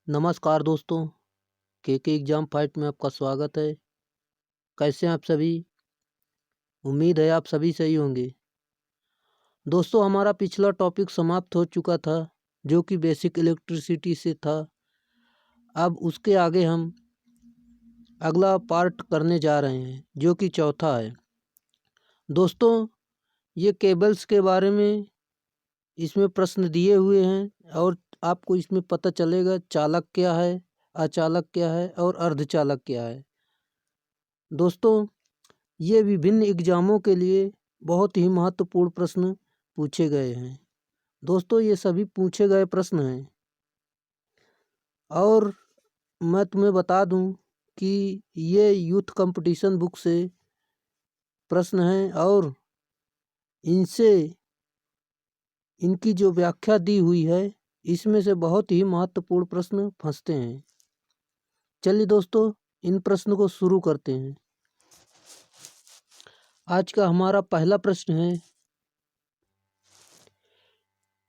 नमस्कार दोस्तों, के एग्ज़ाम फाइट में आपका स्वागत है। कैसे हैं आप सभी? उम्मीद है आप सभी सही होंगे। दोस्तों, हमारा पिछला टॉपिक समाप्त हो चुका था, जो कि बेसिक इलेक्ट्रिसिटी से था। अब उसके आगे हम अगला पार्ट करने जा रहे हैं, जो कि चौथा है। दोस्तों, ये केबल्स के बारे में इसमें प्रश्न दिए हुए हैं और आपको इसमें पता चलेगा चालक क्या है, अचालक क्या है और अर्धचालक क्या है। दोस्तों, ये विभिन्न एग्ज़ामों के लिए बहुत ही महत्वपूर्ण प्रश्न पूछे गए हैं। दोस्तों, ये सभी पूछे गए प्रश्न हैं और मैं तुम्हें बता दूं कि ये यूथ कंपटीशन बुक से प्रश्न हैं और इनसे इनकी जो व्याख्या दी हुई है, इसमें से बहुत ही महत्वपूर्ण प्रश्न फंसते हैं। चलिए दोस्तों, इन प्रश्न को शुरू करते हैं। आज का हमारा पहला प्रश्न है,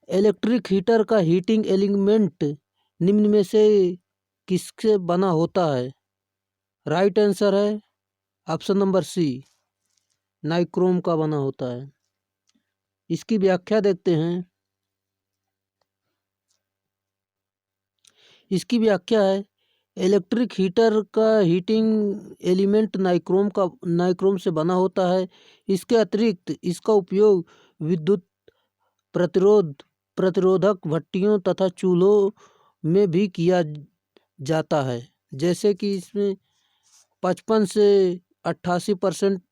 इलेक्ट्रिक हीटर का हीटिंग एलिमेंट निम्न में से किससे बना होता है? राइट आंसर है ऑप्शन नंबर सी, नाइक्रोम का बना होता है। इसकी व्याख्या देखते हैं। इसकी व्याख्या है, इलेक्ट्रिक हीटर का हीटिंग एलिमेंट नाइक्रोम से बना होता है। इसके अतिरिक्त इसका उपयोग विद्युत प्रतिरोधक भट्टियों तथा चूल्हों में भी किया जाता है। जैसे कि इसमें 55 से 88%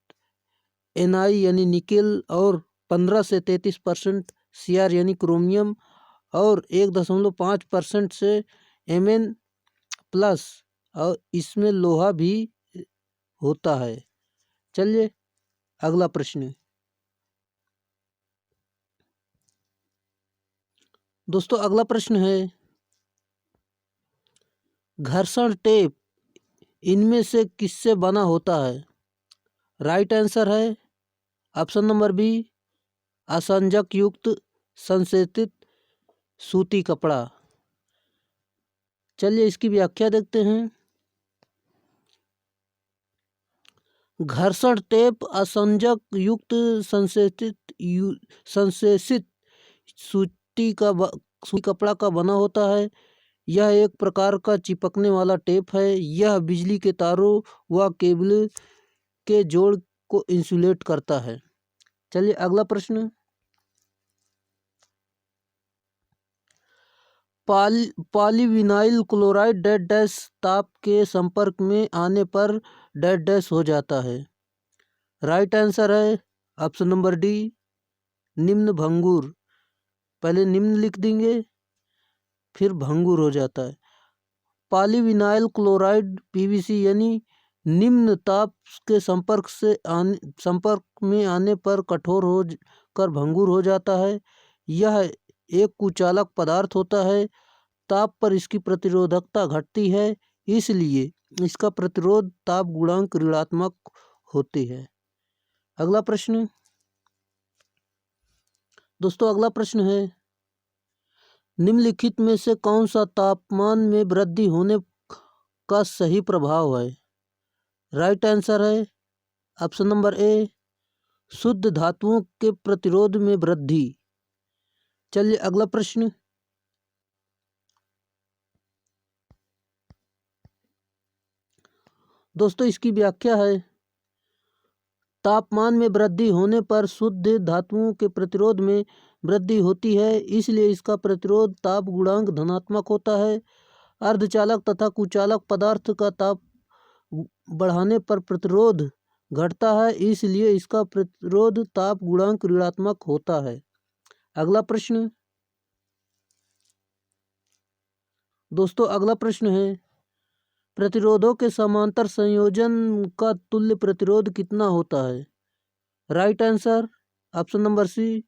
Ni यानी निकेल और 15 से 33% Cr यानी क्रोमियम और 1.5% से Mn प्लस और इसमें लोहा भी होता है। चलिए अगला प्रश्न। दोस्तों, अगला प्रश्न है, घर्षण टेप इनमें से किससे बना होता है? राइट आंसर है ऑप्शन नंबर बी, असंजक युक्त संसेचित सूती कपड़ा। चलिए इसकी व्याख्या देखते हैं। घर्षण टेप असंजक युक्त संसेचित सूती कपड़ा का बना होता है। यह एक प्रकार का चिपकने वाला टेप है। यह बिजली के तारों व केबल के जोड़ को इंसुलेट करता है। चलिए अगला प्रश्न। पॉलीविनाइल क्लोराइड डेड डैश ताप के संपर्क में आने पर डेड डैश हो जाता है। राइट आंसर है ऑप्शन नंबर डी, निम्न भंगुर। पहले निम्न लिख देंगे फिर भंगुर हो जाता है। पॉलीविनाइल क्लोराइड पीवीसी यानी निम्न ताप के संपर्क में आने पर कठोर हो कर भंगुर हो जाता है। यह एक कुचालक पदार्थ होता है। ताप पर इसकी प्रतिरोधकता घटती है, इसलिए इसका प्रतिरोध ताप गुणांक ऋणात्मक होती है। अगला प्रश्न। दोस्तों, अगला प्रश्न है, निम्नलिखित में से कौन सा तापमान में वृद्धि होने का सही प्रभाव है? राइट आंसर है ऑप्शन नंबर ए, शुद्ध धातुओं के प्रतिरोध में वृद्धि। चलिए अगला प्रश्न। दोस्तों, इसकी व्याख्या है, तापमान में वृद्धि होने पर शुद्ध धातुओं के प्रतिरोध में वृद्धि होती है, इसलिए इसका प्रतिरोध ताप गुणांक धनात्मक होता है। अर्धचालक तथा कुचालक पदार्थ का ताप बढ़ाने पर प्रतिरोध घटता है, इसलिए इसका प्रतिरोध ताप गुणांक ऋणात्मक होता है। अगला प्रश्न। दोस्तों, अगला प्रश्न है, प्रतिरोधों के समांतर संयोजन का तुल्य प्रतिरोध कितना होता है? Right answer option number C,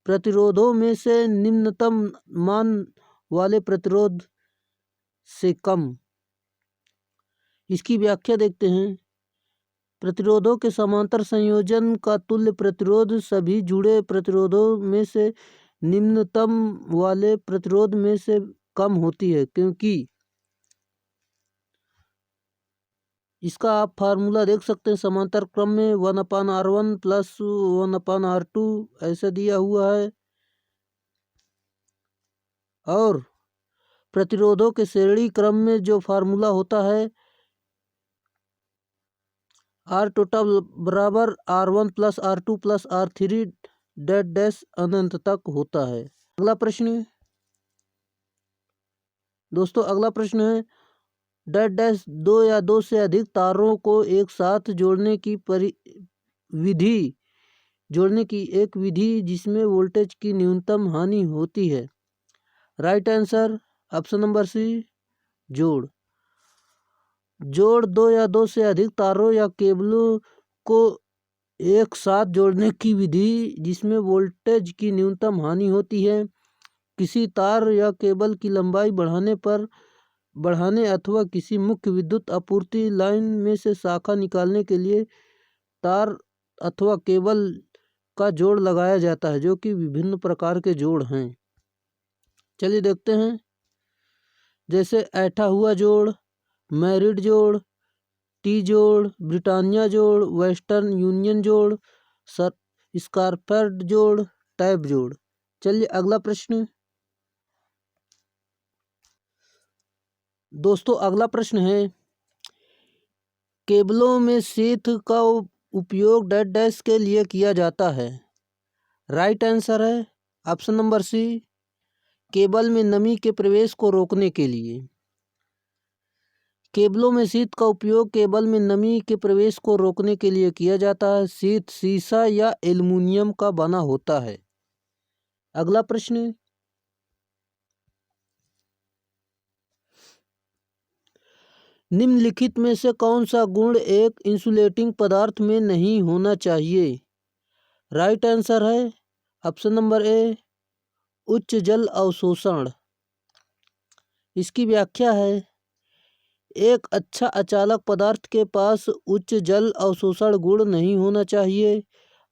प्रतिरोधों में से निम्नतम मान वाले प्रतिरोध से कम। इसकी व्याख्या देखते हैं। प्रतिरोधों के समांतर संयोजन का तुल्य प्रतिरोध सभी जुड़े प्रतिरोधों में से निम्नतम वाले प्रतिरोध में से कम होती है, क्योंकि इसका आप फार्मूला देख सकते हैं समांतर क्रम में 1/R1 प्लस 1/R2 ऐसा दिया हुआ है। और प्रतिरोधों के श्रेणी क्रम में जो फार्मूला होता है R टोटल बराबर R1 plus R2 plus R3 dot dash अनंत तक होता है। अगला प्रश्न दोस्तों, अगला प्रश्न है डेट डैश दो या दो से अधिक तारों को एक साथ जोड़ने की एक विधि जिसमें वोल्टेज की न्यूनतम हानि होती है। Right answer option number C, जोड़ दो या दो से अधिक तारों या केबलों को एक साथ जोड़ने की विधि जिसमें वोल्टेज की न्यूनतम हानि होती है। किसी तार या केबल की लंबाई बढ़ाने अथवा किसी मुख्य विद्युत आपूर्ति लाइन में से शाखा निकालने के लिए तार अथवा केबल का जोड़ लगाया जाता है, जो कि विभिन्न प्रकार के जोड़ हैं। चलिए देखते हैं, जैसे ऐठा हुआ जोड़, मैरिड जोड़, टी जोड़, ब्रिटानिया जोड़, वेस्टर्न यूनियन जोड़, स्कारफेड जोड़, टैब जोड़। चलिए अगला प्रश्न दोस्तों, अगला प्रश्न है केबलों में शीथ का उपयोग डेट डैश के लिए किया जाता है। राइट आंसर है ऑप्शन नंबर सी, केबल में नमी के प्रवेश को रोकने के लिए। केबलों में शीथ का उपयोग केबल में नमी के प्रवेश को रोकने के लिए किया जाता है। शीथ सीसा या एल्युमिनियम का बना होता है। अगला प्रश्न निम्नलिखित में से कौन सा गुण एक इंसुलेटिंग पदार्थ में नहीं होना चाहिए। राइट आंसर है ऑप्शन नंबर ए, उच्च जल अवशोषण। इसकी व्याख्या है एक अच्छा अचालक पदार्थ के पास उच्च जल अवशोषण गुण नहीं होना चाहिए।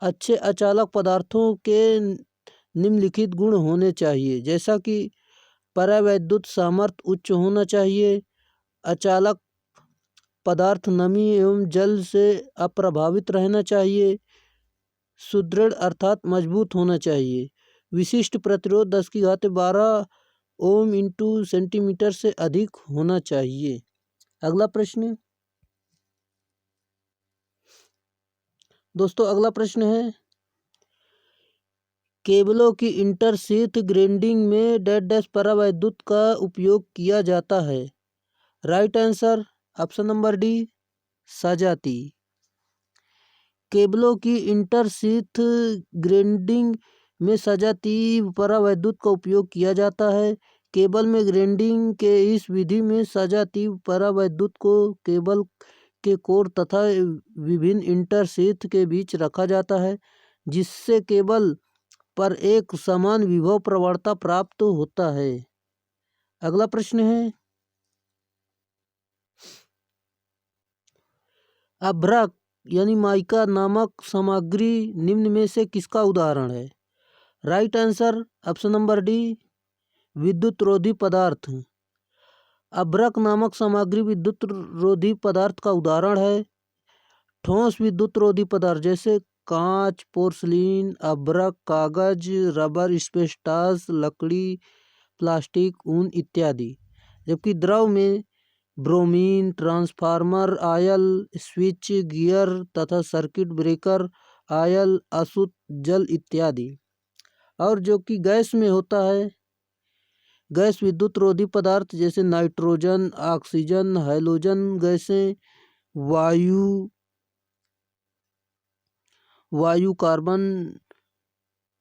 अच्छे अचालक पदार्थों के निम्नलिखित गुण होने चाहिए, जैसा कि परावैद्युत सामर्थ्य उच्च होना चाहिए, अचालक पदार्थ नमी एवं जल से अप्रभावित रहना चाहिए, सुदृढ़ अर्थात मजबूत होना चाहिए, विशिष्ट प्रतिरोध 10⁻12 ओम इंटू सेंटीमीटर से अधिक होना चाहिए। अगला प्रश्न दोस्तों, अगला प्रश्न है केबलों की इंटरशीथ ग्राइंडिंग में डेट डैश परावैद्युत का उपयोग किया जाता है। Right answer option number D, सजाती। केबलों की इंटरशीथ ग्राइंडिंग में सजाती परावैद्युत का उपयोग किया जाता है। केबल में ग्राइंडिंग के इस विधि में सजाती परावैद्युत को केबल के कोर तथा विभिन्न इंटरशीथ के बीच रखा जाता है, जिससे केबल पर एक समान विभव प्रवणता प्राप्त होता है। अगला प्रश्न है अभ्रक यानी माइका नामक सामग्री निम्न में से किसका उदाहरण है। Right answer option number D, विद्युत रोधी पदार्थ। अभ्रक नामक सामग्री विद्युत रोधी पदार्थ का उदाहरण है। ठोस विद्युत रोधी पदार्थ जैसे कांच, पोर्सिलीन, अभ्रक, कागज, रबर, एस्बेस्टॉस, लकड़ी, प्लास्टिक, ऊन इत्यादि। जबकि द्रव में bromine, transformer oil, switch gear तथा सर्किट ब्रेकर आयल, अशुद्ध जल इत्यादि। और जो कि गैस में होता है, गैस विद्युत रोधी पदार्थ जैसे नाइट्रोजन, ऑक्सीजन, हाइड्रोजन गैसें, वायु, कार्बन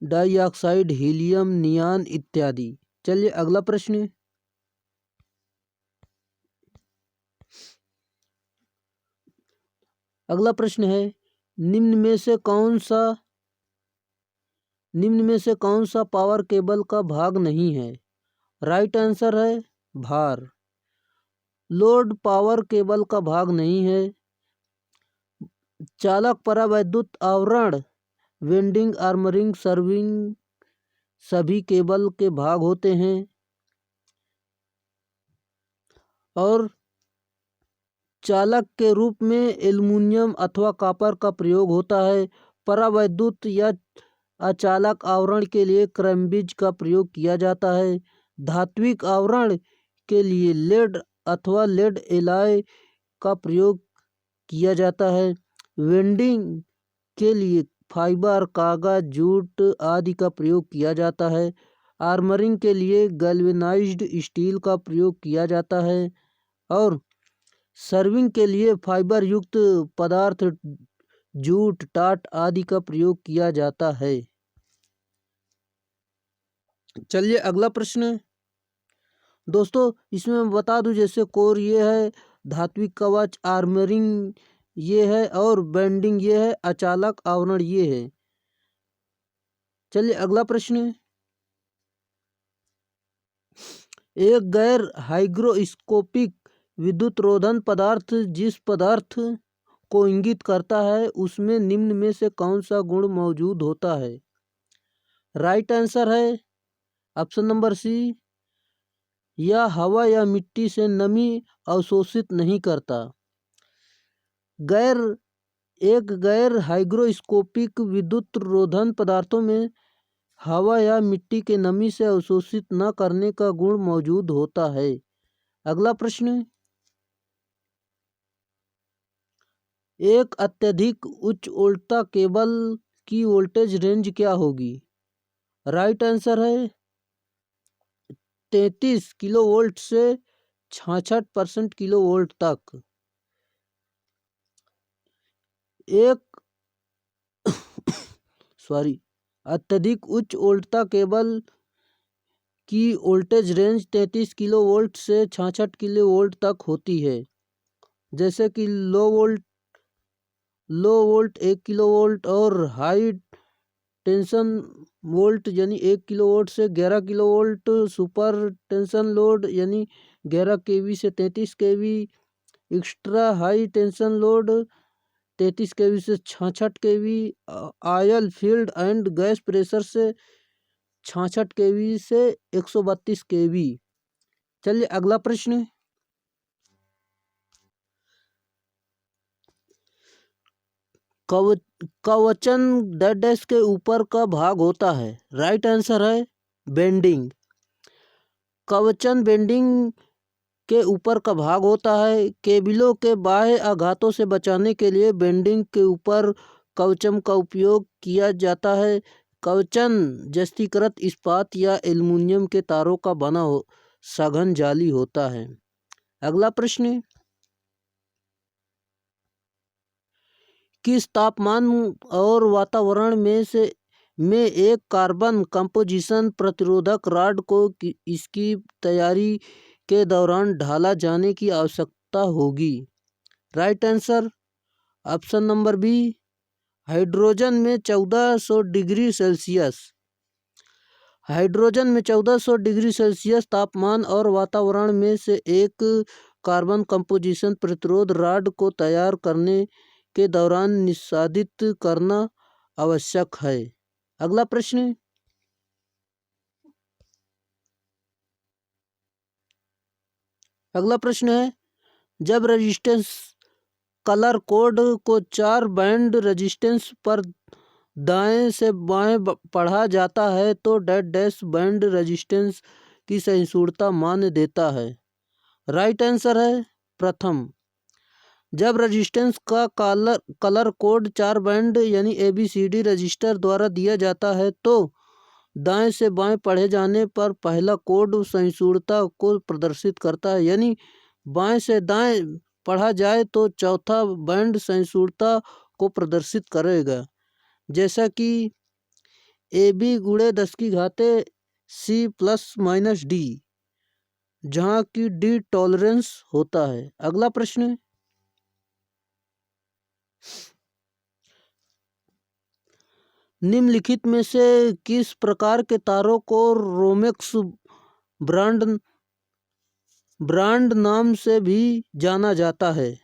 डाइऑक्साइड, हीलियम, नियॉन इत्यादि। चलिए अगला प्रश्न है निम्न में से कौन सा पावर केबल का भाग नहीं है। राइट आंसर है भार। लोड पावर केबल का भाग नहीं है। चालक परावैद्युत आवरण, वेंडिंग, आर्मरिंग, सर्विंग सभी केबल के भाग होते हैं। और चालक के रूप में एल्युमिनियम अथवा कॉपर का प्रयोग होता है। परावैद्युत या अचालक आवरण के लिए कैम्ब्रिज का प्रयोग किया जाता है। धात्विक आवरण के लिए लेड अथवा लेड एलॉय का प्रयोग किया जाता है। वेल्डिंग के लिए फाइबर, कागज, जूट आदि का प्रयोग किया जाता है। आर्मरिंग के लिए गैल्वेनाइज्ड स्टील का प्रयोग किया जाता है और सर्विंग के लिए फाइबर युक्त पदार्थ, जूट, टाट आदि का प्रयोग किया जाता है। चलिए अगला प्रश्न दोस्तों, इसमें मैं बता दूं, जैसे कोर ये है, धात्विक कवच, आर्मरिंग ये है और बेंडिंग ये है, अचालक आवरण ये है। चलिए अगला प्रश्न, एक गैर हाइग्रोस्कोपिक विद्युत रोधन पदार्थ जिस पदार्थ को इंगित करता है उसमें निम्न में से कौन सा गुण मौजूद होता है? राइट आंसर है ऑप्शन नंबर सी, या हवा या मिट्टी से नमी अवशोषित नहीं करता। एक गैर हाइग्रोस्कोपिक विद्युत रोधन पदार्थों में हवा या मिट्टी के नमी से अवशोषित न करने का गुण मौजूद होता है। अगला प्रश्न, एक अत्यधिक उच्च वोल्टता केबल की वोल्टेज रेंज क्या होगी? राइट आंसर है 33 किलोवोल्ट से 66% किलोवोल्ट तक। एक अत्यधिक उच्च वोल्टता केबल की वोल्टेज रेंज 33 किलोवोल्ट से 66 किलोवोल्ट तक होती है। जैसे कि लो वोल्ट 1 किलोवोल्ट और हाई टेंशन वोल्ट यानी 1 किलोवोल्ट से 11 किलोवोल्ट, सुपर टेंशन लोड यानी 11 केवी से 33 KV, extra high tension load 33 KV से 66 KV, oil field and gas pressure से 66 केवी से 132 केवी। चलिए अगला प्रश्न, कवचन डैश के ऊपर का भाग होता है। राइट आंसर है बेंडिंग। कवचन बेंडिंग के ऊपर का भाग होता है। केबलों के बाह्य आघातों से बचाने के लिए बेंडिंग के ऊपर कवचम का उपयोग किया जाता है। कवचन जस्तीकृत इस्पात या एल्युमिनियम के तारों का बना सघन जाली होता है। अगला प्रश्न, किस तापमान और वातावरण में एक कार्बन कंपोजिशन प्रतिरोधक रॉड को इसकी तैयारी के दौरान ढाला जाने की आवश्यकता होगी? Right answer option number B, hydrogen में 1400 डिग्री सेल्सियस। हाइड्रोजन में 1400 डिग्री सेल्सियस तापमान और वातावरण में से एक कार्बन कंपोजिशन प्रतिरोध रॉड को तैयार करने के दौरान निष्पादित करना आवश्यक है। अगला प्रश्न, है, जब रेजिस्टेंस कलर कोड को 4 बैंड रेजिस्टेंस पर दाएं से बाएं पढ़ा जाता है तो डैश बैंड रेजिस्टेंस की सहिष्णुता मान देता है। राइट आंसर है प्रथम। जब रेजिस्टेंस का कलर कोड 4 बैंड यानी ABCD रजिस्टर द्वारा दिया जाता है तो दाएं से बाएं पढ़े जाने पर पहला कोड सहिष्णुता को प्रदर्शित करता है, यानी बाएं से दाएं पढ़ा जाए तो चौथा बैंड सहिष्णुता को प्रदर्शित करेगा, जैसा कि AB × 10⁻⁶ ± D, जहाँ की D टॉलरेंस होता है। अगला प्रश्न, निम्नलिखित में से किस प्रकार के तारों को रोमेक्स ब्रांड नाम से भी जाना जाता है?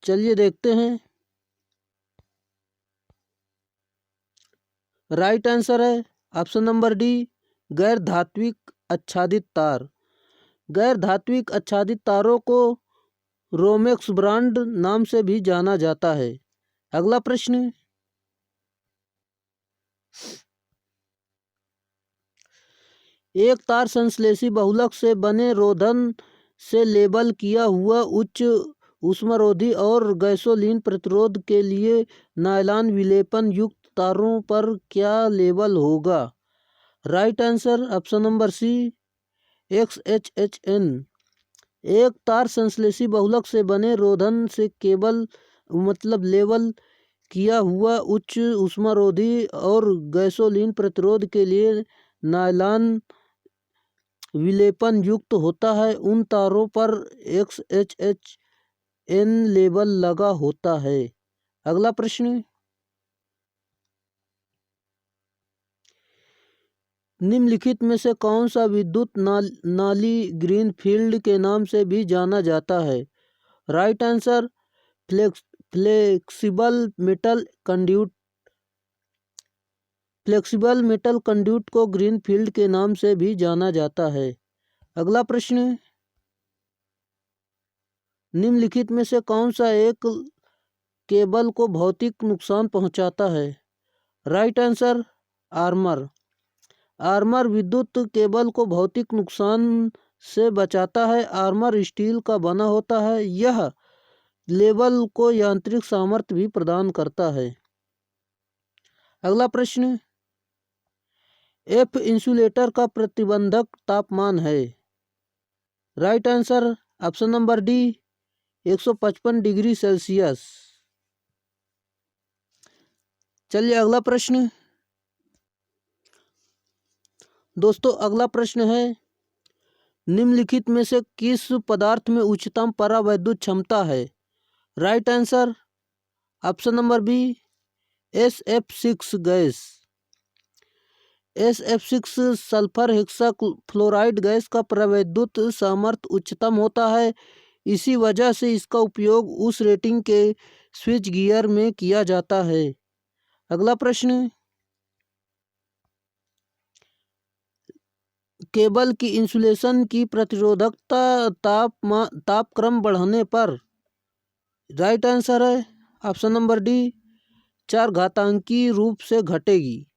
चलिए देखते हैं। राइट आंसर है ऑप्शन नंबर डी, गैर धात्विक आच्छादित तार। गैर धात्विक आच्छादित तारों को रोमेक्स ब्रांड नाम से भी जाना जाता है। अगला प्रश्न, एक तार संश्लेषी बहुलक से बने रोधन से लेबल किया हुआ उच्च ऊष्मारोधी और गैसोलीन प्रतिरोध के लिए नायलॉन विलेपन युक्त तारों पर क्या लेबल होगा? Right answer option number C, XHHN। एक तार संश्लेषी बहुलक से बने रोधन से केबल लेबल किया हुआ उच्च ऊष्मारोधी और गैसोलीन प्रतिरोध के लिए नायलॉन विलेपन युक्त होता है, उन तारों पर XHHN लेबल लगा होता है। अगला प्रश्न, निम्नलिखित में से कौन सा विद्युत नाली ग्रीन फील्ड के नाम से भी जाना जाता है? Right answer flexible metal conduit. Flexible metal conduit को ग्रीन फील्ड के नाम से भी जाना जाता है। अगला प्रश्न, निम्नलिखित में से कौन सा एक केबल को भौतिक नुकसान पहुंचाता है? Right answer armour. आर्मर विद्युत केबल को भौतिक नुकसान से बचाता है। आर्मर स्टील का बना होता है। यह लेबल को यांत्रिक सामर्थ्य भी प्रदान करता है। अगला प्रश्न, F इंसुलेटर का प्रतिबंधक तापमान है। Right answer option number D, 155 degree Celsius. चलिए अगला प्रश्न। दोस्तों अगला प्रश्न है, निम्नलिखित में से किस पदार्थ में उच्चतम परावैद्युत क्षमता है? Right answer option number B, SF6 gas. SF6 sulphur hexafluoride gas का परावैद्युत सामर्थ्य उच्चतम होता है। इसी वजह से इसका उपयोग उस रेटिंग के स्विच गियर में किया जाता है। अगला प्रश्न, केबल की इंसुलेशन की प्रतिरोधकता तापक्रम बढ़ने पर, राइट आंसर है ऑप्शन नंबर डी, 4 घातांकी रूप से घटेगी।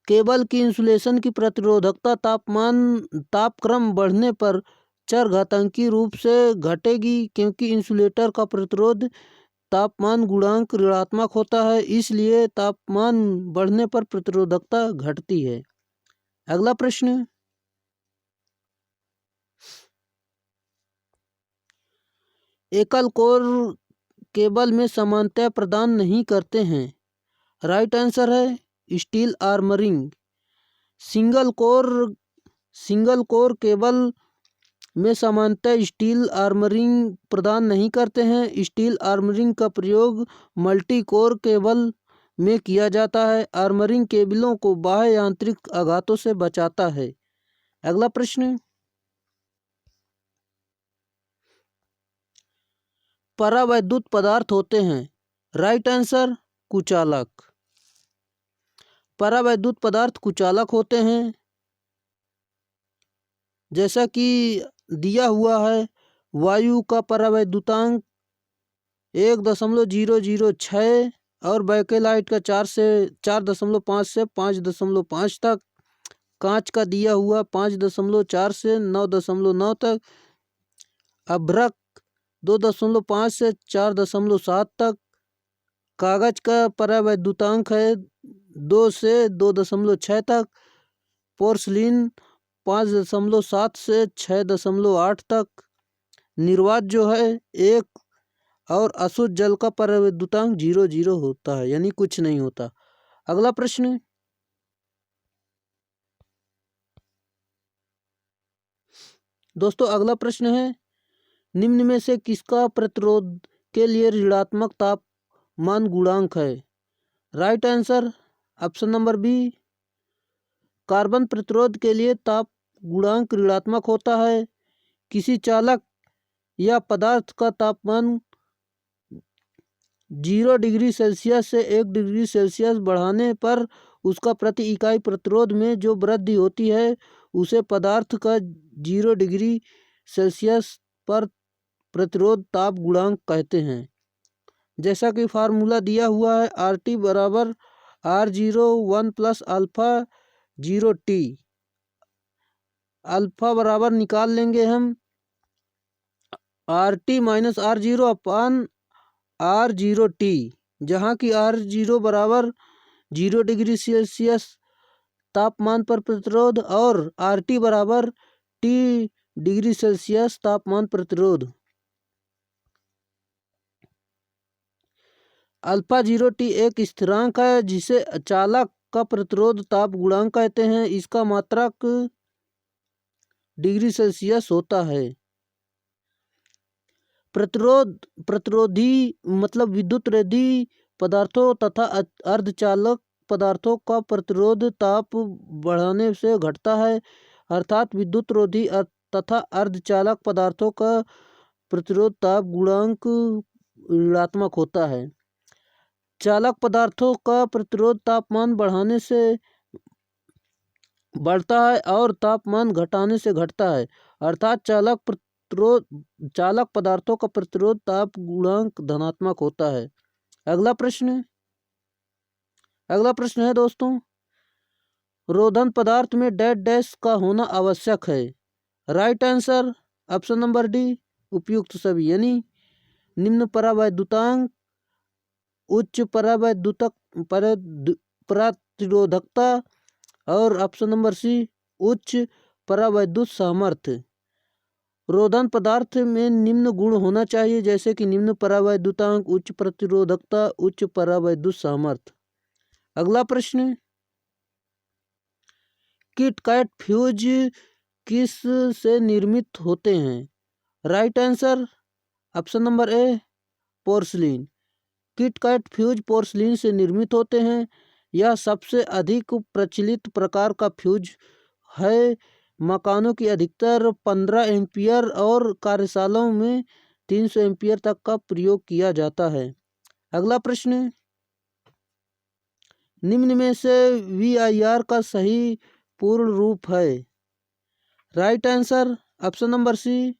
केबल की इंसुलेशन की प्रतिरोधकता तापक्रम बढ़ने पर 4 घातांकी रूप से घटेगी, क्योंकि इंसुलेटर का प्रतिरोध तापमान गुणांक ऋणात्मक होता है, इसलिए तापमान बढ़ने पर प्रतिरोधकता घटती है। अगला प्रश्न, एकल कोर केबल में समानता प्रदान नहीं करते हैं। राइट आंसर है steel armouring. Single core cable में समानता स्टील आर्मरिंग प्रदान नहीं करते हैं। स्टील आर्मरिंग का प्रयोग मल्टी कोर केबल में किया जाता है। आर्मरिंग केबलों को बाह्य यांत्रिक आघातों से बचाता है। अगला प्रश्न, परावैद्युत पदार्थ होते हैं। Right answer कुचालक। परावैद्युत पदार्थ कुचालक होते हैं। जैसा कि दिया हुआ है, वायु का परावैद्युतांक 1.006 और बैकेलाइट का 4.5 से 5.5 तक। कांच का दिया हुआ 5.4 से 9.9 तक। अभ्रक 2.5 से 4.7 तक। कागज का परावैद्युतांक है 2 से 2.6 तक। पोर्सलिन 5.7 से 6.8 तक। निर्वात जो है 1 और अशुद्ध जल का परावैद्युतांक 0 होता है, यानी कुछ नहीं होता। अगला प्रश्न, दोस्तों अगला प्रश्न है, निम्न में से किसका प्रतिरोध के लिए ऋणात्मक तापमान गुणांक है? Right answer option number B, carbon प्रतिरोध के लिए ताप गुणांक ऋणात्मक होता है। किसी चालक या पदार्थ का तापमान 0 डिग्री सेल्सियस से 1 डिग्री सेल्सियस बढ़ाने पर उसका प्रति इकाई प्रतिरोध में जो वृद्धि होती है उसे पदार्थ का 0 डिग्री सेल्सियस पर प्रतिरोध ताप गुणांक कहते हैं। जैसा कि फार्मूला दिया हुआ है, RT बराबर R01 plus alpha 0T। Alpha बराबर निकाल लेंगे हम RT माइनस R0 अपान R0T, जहाँ की R0 बराबर 0 डिग्री सेल्सियस तापमान पर प्रतिरोध और RT बराबर T डिग्री सेल्सियस तापमान प्रतिरोध। अल्फा 0T एक स्थिरांक है जिसे चालक का प्रतिरोध ताप गुणांक कहते हैं। इसका मात्रक डिग्री सेल्सियस होता है। प्रतिरोधी मतलब विद्युत रोधी पदार्थों तथा अर्धचालक पदार्थों का प्रतिरोध ताप बढ़ाने से घटता है, अर्थात विद्युत रोधी तथा अर्धचालक पदार्थों का प्रतिरोध ताप गुणांक ऋणात्मक होता है। चालक पदार्थों का प्रतिरोध तापमान बढ़ाने से बढ़ता है और तापमान घटाने से घटता है, अर्थात चालक पदार्थों का प्रतिरोध ताप गुणांक धनात्मक होता है। अगला प्रश्न है दोस्तों, रोधन पदार्थ में डैश डैश का होना आवश्यक है। Right answer option number D, उपयुक्त सभी, यानी निम्न परावैद्युतांक, उच्च प्रतिरोधकता और ऑप्शन नंबर सी उच्च परावैद्युत सामर्थ्य। रोधन पदार्थ में निम्न गुण होना चाहिए, जैसे कि निम्न परावैद्युतांक, उच्च प्रतिरोधकता, उच्च परावैद्युत सामर्थ्य। अगला प्रश्न, किट कैट फ्यूज किस से निर्मित होते हैं? Right answer option number A, porcelain. Kit kat fuse porcelain से निर्मित होते हैं। यह सबसे अधिक प्रचलित प्रकार का फ्यूज है। मकानों की अधिकतर 15 एम्पियर और कार्यशालाओं में 300 एम्पियर तक का प्रयोग किया जाता है। अगला प्रश्न, निम्न में से VIR का सही पूर्ण रूप है? Right answer option number C,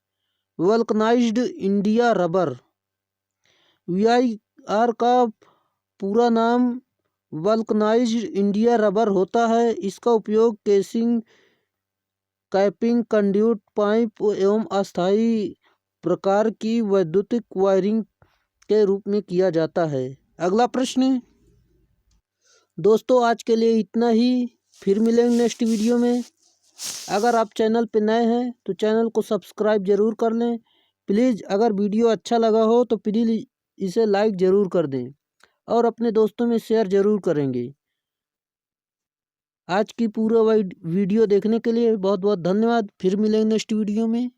vulcanised India rubber. VIR का पूरा नाम वल्कनाइज्ड इंडिया रबर होता है। इसका उपयोग केसिंग, कैपिंग, कंड्यूट, पाइप एवं अस्थायी प्रकार की वैद्युतिक वायरिंग के रूप में किया जाता है। अगला प्रश्न, दोस्तों आज के लिए इतना ही, फिर मिलेंगे नेक्स्ट वीडियो में। अगर आप चैनल पर नए हैं तो चैनल को सब्सक्राइब जरूर कर लें। प्लीज़ अगर वीडियो अच्छा लगा हो तो प्लीज़ इसे लाइक ज़रूर कर दें और अपने दोस्तों में शेयर ज़रूर करेंगे। आज की पूरा वीडियो देखने के लिए बहुत बहुत धन्यवाद। फिर मिलेंगे नेक्स्ट वीडियो में।